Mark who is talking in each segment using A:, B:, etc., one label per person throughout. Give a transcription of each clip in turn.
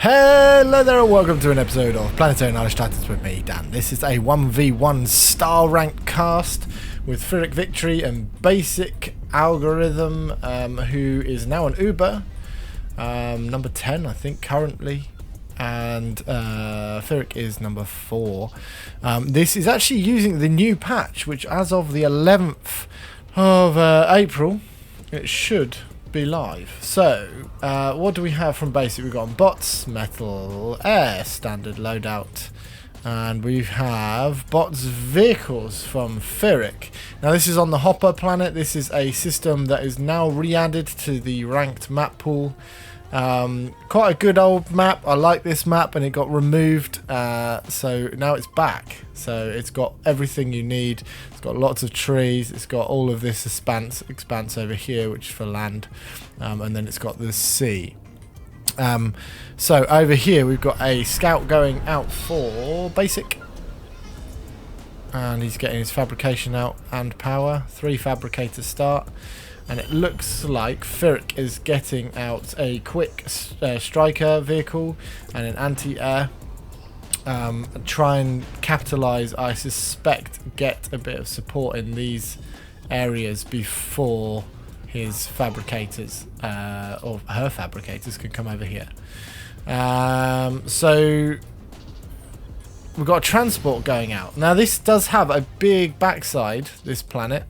A: Hello there and welcome to an episode of Planetary Annihilation with me, Dan. This is a 1v1 star ranked cast with Pyrrhic Victory and Basic Algorithm, who is now an Uber, number 10 I think currently, and Pyrrhic is number 4. This is actually using the new patch, which as of the 11th of April, it should be live. So what do we have from Basic? We've got bots, metal, air, standard loadout, and we have bots vehicles from Pyrrhic. Now this is on the Hopper planet. This is a system that is now re-added to the ranked map pool. Quite a good old map. I like this map, and it got removed, so now it's back. So it's got everything you need. It's got lots of trees. It's got all of this expanse over here, which is for land, and then it's got the sea. So over here we've got a scout going out for Basic, and he's getting his fabrication out and power. 3 fabricators start. And it looks like Pyrrhic is getting out a quick striker vehicle and an anti-air. Try and capitalise, I suspect, get a bit of support in these areas before his fabricators, or her fabricators, can come over here. So we've got a transport going out. Now this does have a big backside, this planet,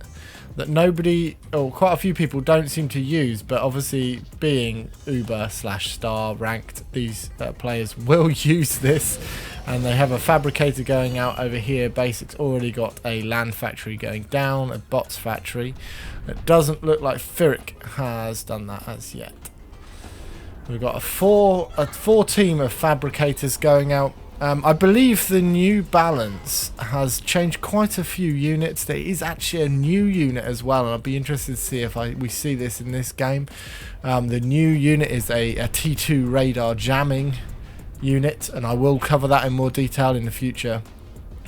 A: that nobody, or quite a few people, don't seem to use, but obviously being Uber / star ranked, these players will use this, and they have a fabricator going out over here. Basic's already got a land factory going down, a bots factory. It doesn't look like Pyrrhic has done that as yet. We've got a four team of fabricators going out. I believe the new balance has changed quite a few units. There is actually a new unit as well, and I'll be interested to see if we see this in this game. The new unit is a T2 radar jamming unit, and I will cover that in more detail in the future.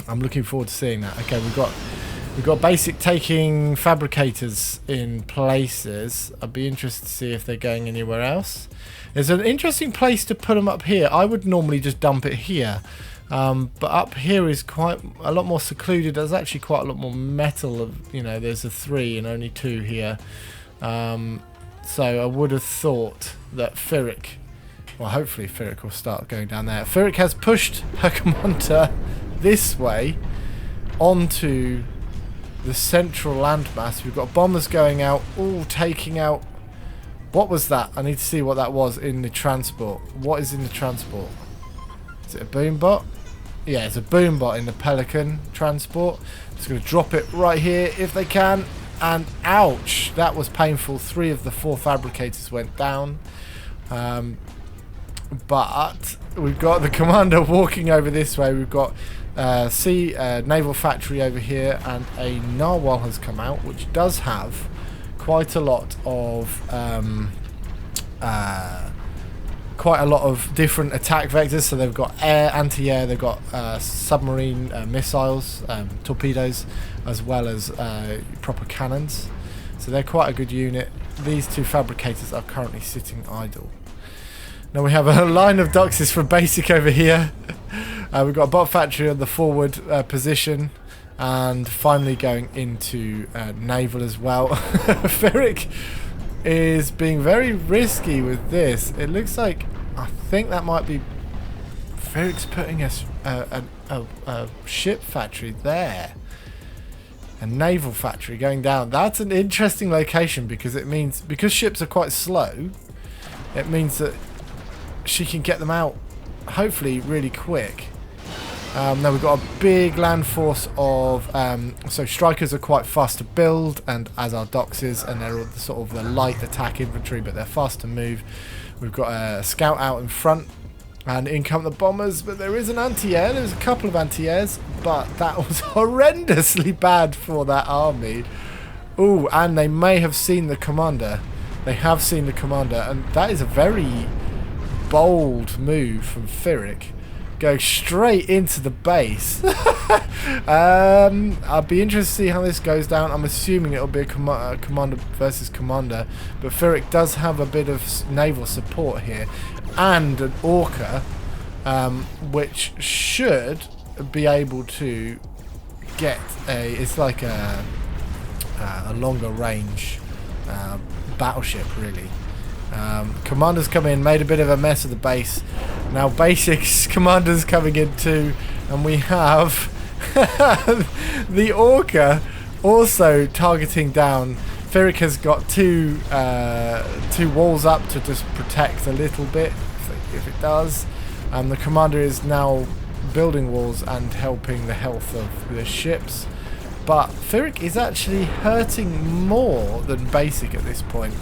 A: I'm looking forward to seeing that. Okay, we've got Basic taking fabricators in places. I'd be interested to see if they're going anywhere else. There's an interesting place to put them up here. I would normally just dump it here, but up here is quite a lot more secluded. There's actually quite a lot more metal. There's a 3 and only 2 here. So I would have thought that Pyrrhic, well, hopefully Pyrrhic will start going down there. Pyrrhic has pushed her commander this way onto the central landmass. We've got bombers going out, all taking out. What was that? I need to see what that was in the transport. What is in the transport? Is it a boom bot? Yeah, it's a boom bot in the Pelican transport. Just going to drop it right here if they can. And ouch, that was painful. 3 of the 4 fabricators went down. But we've got the commander walking over this way. We've got naval factory over here, and a narwhal has come out, which does have quite a lot of different attack vectors. So they've got air, anti-air, they've got submarine missiles, torpedoes, as well as proper cannons. So they're quite a good unit. These 2 fabricators are currently sitting idle. Now we have a line of Doxes from Basic over here. We've got a bot factory on the forward position. And finally going into naval as well. Pyrrhic is being very risky with this. It looks like, I think that might be Pyrrhic's putting a ship factory there. A naval factory going down. That's an interesting location, because it means, because ships are quite slow, it means that she can get them out hopefully really quick. Now we've got a big land force of, so strikers are quite fast to build, and as are Doxes, and they're sort of the light attack infantry, but they're fast to move. We've got a scout out in front, and in come the bombers, but there is an anti-air. There's a couple of anti-airs, but that was horrendously bad for that army. Ooh, and they may have seen the commander. They have seen the commander, and that is a very bold move from Pyrrhic. go straight into the base. I'd be interested to see how this goes down. I'm assuming it'll be a commander versus commander, but Firik does have a bit of naval support here and an orca, which should be able to get it's like a longer range battleship, really. Commanders come in, made a bit of a mess of the base. Now basics commanders coming in too, and we have the orca also targeting down. Firik has got two walls up to just protect a little bit if it does. The commander is now building walls and helping the health of the ships, but Firik is actually hurting more than basic at this point,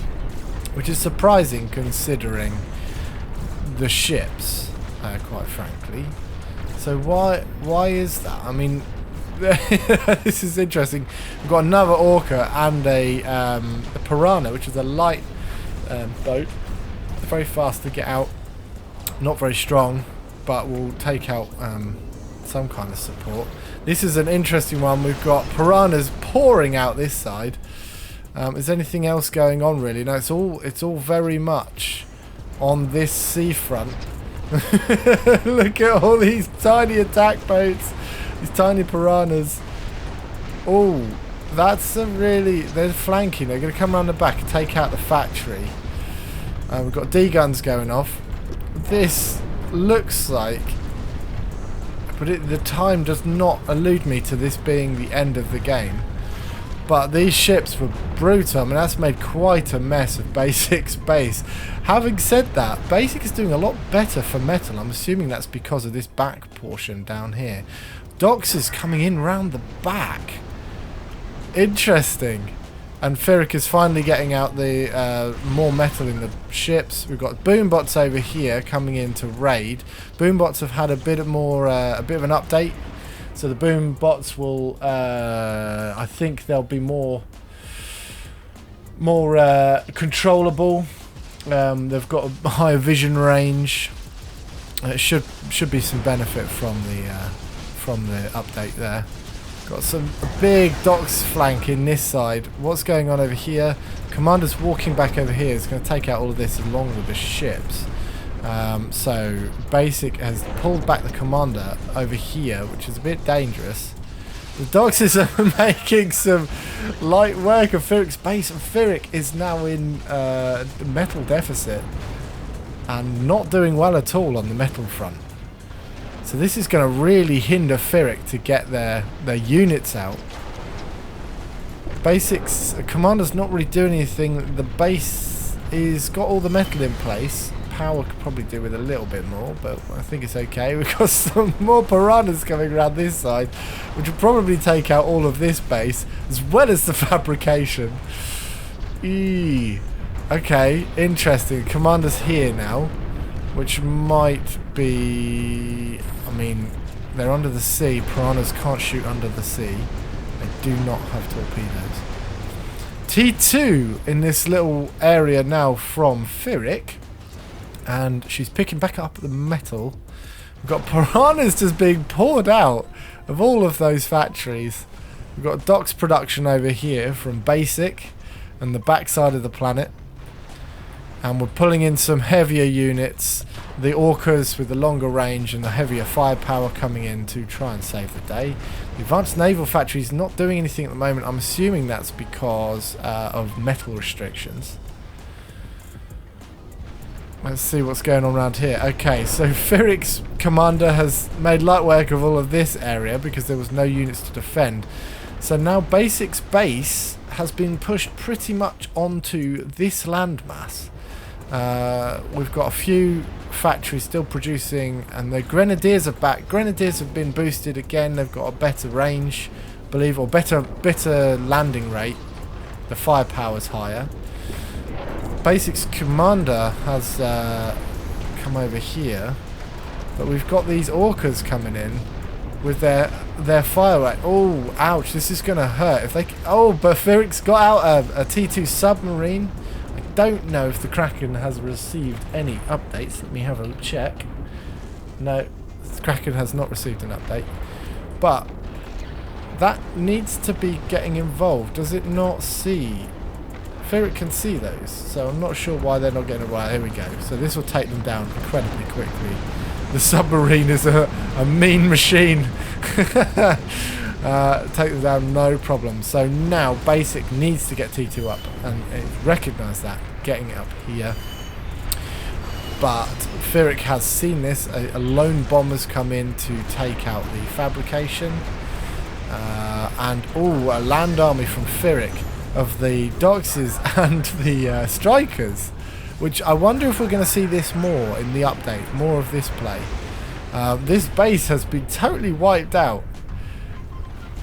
A: which is surprising considering the ships, quite frankly. So why is that? I mean, this is interesting. We've got another orca and a piranha, which is a light boat, very fast to get out, not very strong, but will take out some kind of support. This is an interesting one. We've got piranhas pouring out this side. Is anything else going on really? No, it's all very much on this seafront. Look at all these tiny attack boats, these tiny piranhas. Oh, that's a really... They're flanking. They're going to come around the back and take out the factory. We've got D-guns going off. This looks like... But the time does not allude me to this being the end of the game. But these ships were brutal. I mean, that's made quite a mess of Basic's base. Having said that, Basic is doing a lot better for metal. I'm assuming that's because of this back portion down here. Dox is coming in round the back. Interesting. And Firik is finally getting out the more metal in the ships. We've got boombots over here coming in to raid. Boombots have had a bit of an update. So the boom bots will, I think they'll be more controllable. They've got a higher vision range. It should be some benefit from the update there. Got some big docks flanking this side. What's going on over here? Commander's walking back over here. It's going to take out all of this along with the ships. So Basic has pulled back the commander over here, which is a bit dangerous. The Doxes are making some light work of Firik's base, and Firik is now in metal deficit and not doing well at all on the metal front. So this is going to really hinder Firik to get their units out. Basic's commander's not really doing anything. The base is got all the metal in place. Power could probably do with a little bit more, but I think it's okay. We've got some more piranhas coming around this side, which will probably take out all of this base as well as the fabrication. Okay, interesting. Commander's here now, which might be... I mean, they're under the sea. Piranhas can't shoot under the sea. They do not have torpedoes. T2 in this little area now from Firik. And she's picking back up the metal. We've got piranhas just being poured out of all of those factories. We've got docks production over here from Basic and the backside of the planet. And we're pulling in some heavier units. The orcas with the longer range and the heavier firepower coming in to try and save the day. The advanced naval factory is not doing anything at the moment. I'm assuming that's because of metal restrictions. Let's see what's going on around here. Okay, so Firik's commander has made light work of all of this area because there was no units to defend. So now Basic's base has been pushed pretty much onto this landmass. We've got a few factories still producing, and the Grenadiers are back. Grenadiers have been boosted again. They've got a better range, I believe, or better landing rate. The firepower's higher. Basic's commander has come over here, but we've got these orcas coming in with their fire rate. Oh, ouch! This is gonna hurt if they. Oh, but Firik's got out a T2 submarine. I don't know if the Kraken has received any updates. Let me have a check. No, Kraken has not received an update. But that needs to be getting involved. Does it not see? Ferric can see those, so I'm not sure why they're not getting it right. Here we go. So this will take them down incredibly quickly. The submarine is a mean machine. Take them down, no problem. So now Basic needs to get T2 up, and it recognised that, getting it up here. But Ferric has seen this. A lone bomber's come in to take out the fabrication. And a land army from Ferric of the Doxes and the Strikers, which I wonder if we're going to see this more in the update, more of this play. This base has been totally wiped out.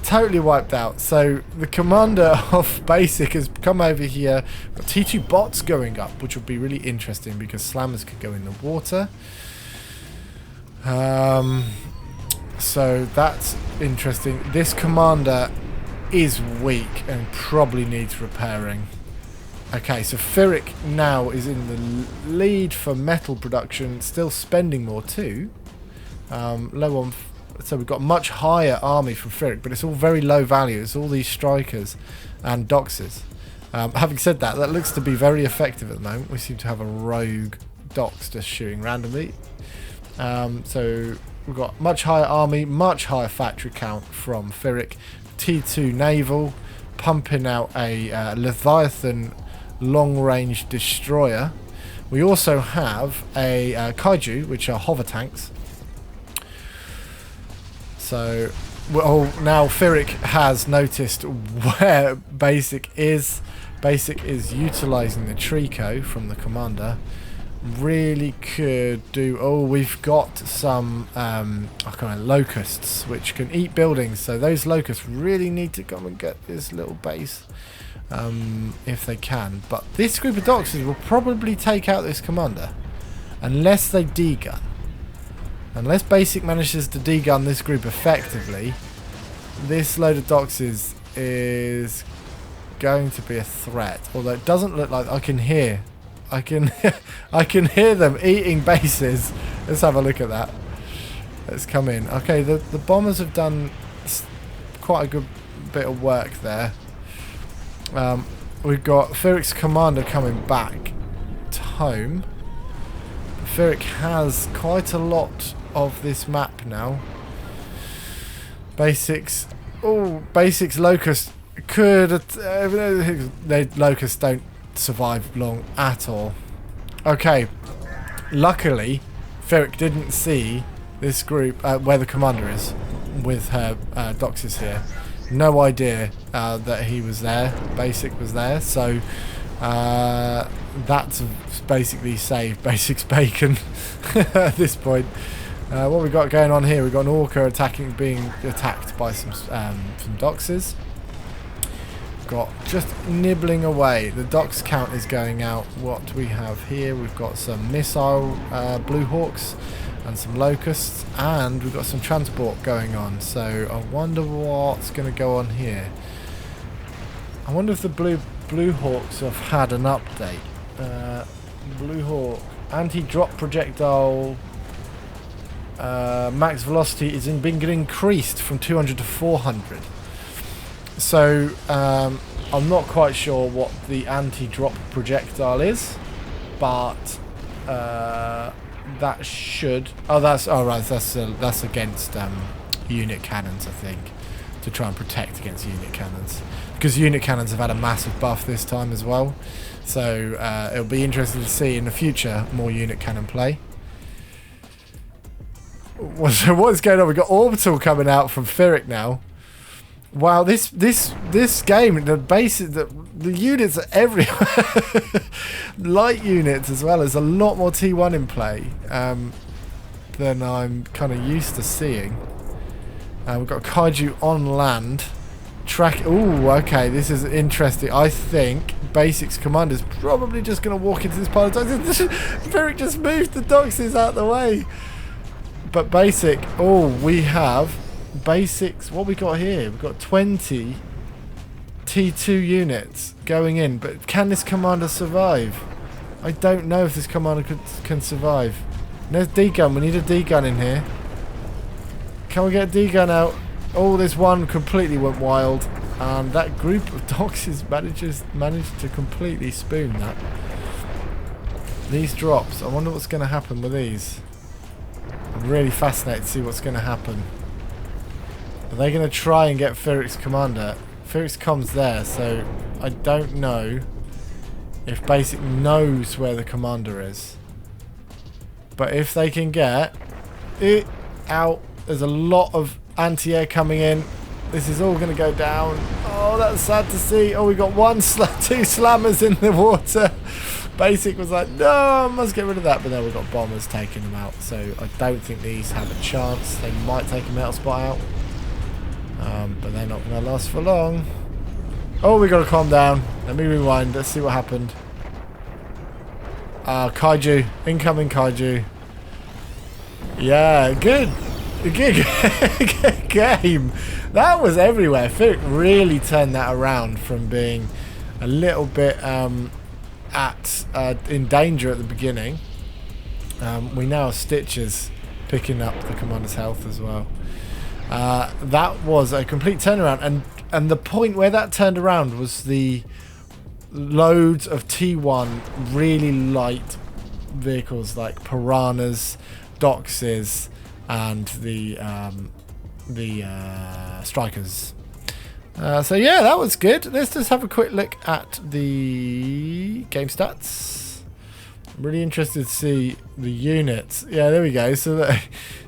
A: Totally wiped out. So the commander of Basic has come over here. Got T2 bots going up, which will be really interesting because slammers could go in the water. So that's interesting. This commander is weak and probably needs repairing. Okay, so Ferric now is in the lead for metal production, still spending more too. Low on, so we've got much higher army from Ferric, but it's all very low value. It's all these strikers and doxes. Having said that, that looks to be very effective at the moment. We seem to have a rogue dox just shooting randomly. So we've got much higher army, much higher factory count from Ferric. T2 naval, pumping out a Leviathan long-range destroyer. We also have a kaiju, which are hover tanks. So, well, now Ferric has noticed where Basic is. Basic is utilising the Trico from the commander. Really could do. Oh, we've got some locusts which can eat buildings. So those locusts really need to come and get this little base if they can. But this group of doxes will probably take out this commander unless they degun. Unless Basic manages to degun this group effectively, this load of doxes is going to be a threat. Although it doesn't look like I can hear them eating bases. Let's have a look at that. Let's come in. Okay, the bombers have done quite a good bit of work there. We've got Ferric's commander coming back to home. Ferric has quite a lot of this map now. Basics locust could locusts don't survive long at all. Okay, luckily Ferric didn't see this group where the commander is with her doxes here. No idea that he was there. Basic was there, so that's basically saved Basic's bacon at this point. What we got going on here? We've got an orca being attacked by some doxes. Got just nibbling away. The dox count is going out. What we have here, we've got some missile blue hawks and some locusts, and we've got some transport going on. So I wonder what's going to go on here. I wonder if the blue hawks have had an update. Blue hawk anti-drop projectile max velocity is being increased from 200 to 400. So I'm not quite sure what the anti-drop projectile is, but that should. That's against unit cannons, I think, to try and protect against unit cannons, because unit cannons have had a massive buff this time as well. So it'll be interesting to see in the future more unit cannon play. So what's going on? We've got orbital coming out from Ferric now. Wow, this game, the bases, the units are everywhere. Light units as well. There's a lot more T1 in play than I'm kind of used to seeing. We've got Kaiju on land. Ooh, okay, this is interesting. I think Basic's commander's probably just going to walk into this pile of doxes. Ferric just moved the doxes out the way. But Basic, we have Basics. What we got here? We've got 20 T2 units going in. But can this commander survive? I don't know if this commander can survive. There's D-gun. We need a D-gun in here. Can we get D-gun out? Oh, this one completely went wild. And that group of dogs managed to completely spoon that. These drops. I wonder what's going to happen with these. I'm really fascinated to see what's going to happen. Are they going to try and get Ferric's commander? Ferric's comms there, so I don't know if Basic knows where the commander is. But if they can get it out, there's a lot of anti-air coming in. This is all going to go down. Oh, that's sad to see. Oh, we got two slammers in the water. Basic was like, no, I must get rid of that. But then we've got bombers taking them out. So I don't think these have a chance. They might take a metal spot out. But they're not going to last for long. Oh, we got to calm down. Let me rewind. Let's see what happened. Kaiju. Incoming Kaiju. Yeah, good. Good game. That was everywhere. Fick really turned that around from being a little bit in danger at the beginning. We now have Stitches picking up the commander's health as well. That was a complete turnaround, and the point where that turned around was the loads of T1 really light vehicles like Piranhas, Doxes, and the Strikers. So yeah, that was good. Let's just have a quick look at the game stats. I'm really interested to see the units. Yeah, there we go. So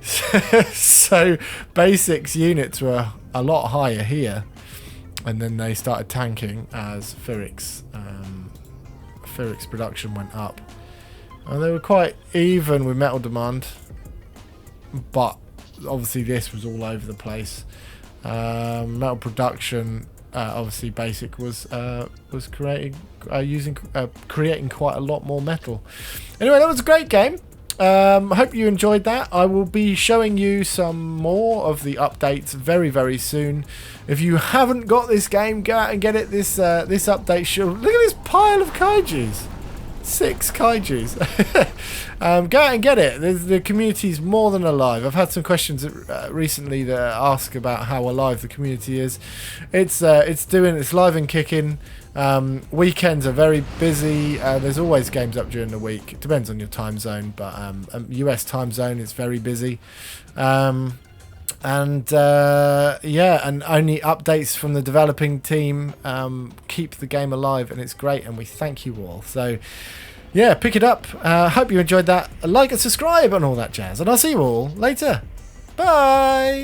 A: so Basics units were a lot higher here, and then they started tanking as Ferric's production went up. And they were quite even with metal demand, but obviously this was all over the place. Metal production, obviously Basic was creating quite a lot more metal. Anyway, that was a great game. Hope you enjoyed that. I will be showing you some more of the updates very, very soon. If you haven't got this game, go out and get it. This update should look at this pile of kaijus. 6 kaijus. Go out and get it. The community's more than alive. I've had some questions recently that ask about how alive the community is. It's live and kicking. Weekends are very busy. There's always games up during the week. It depends on your time zone, but US time zone is very busy. Yeah, and only updates from the developing team keep the game alive, and it's great, and we thank you all. So yeah, pick it up. Hope you enjoyed that. Like and subscribe and all that jazz, and I'll see you all later. Bye.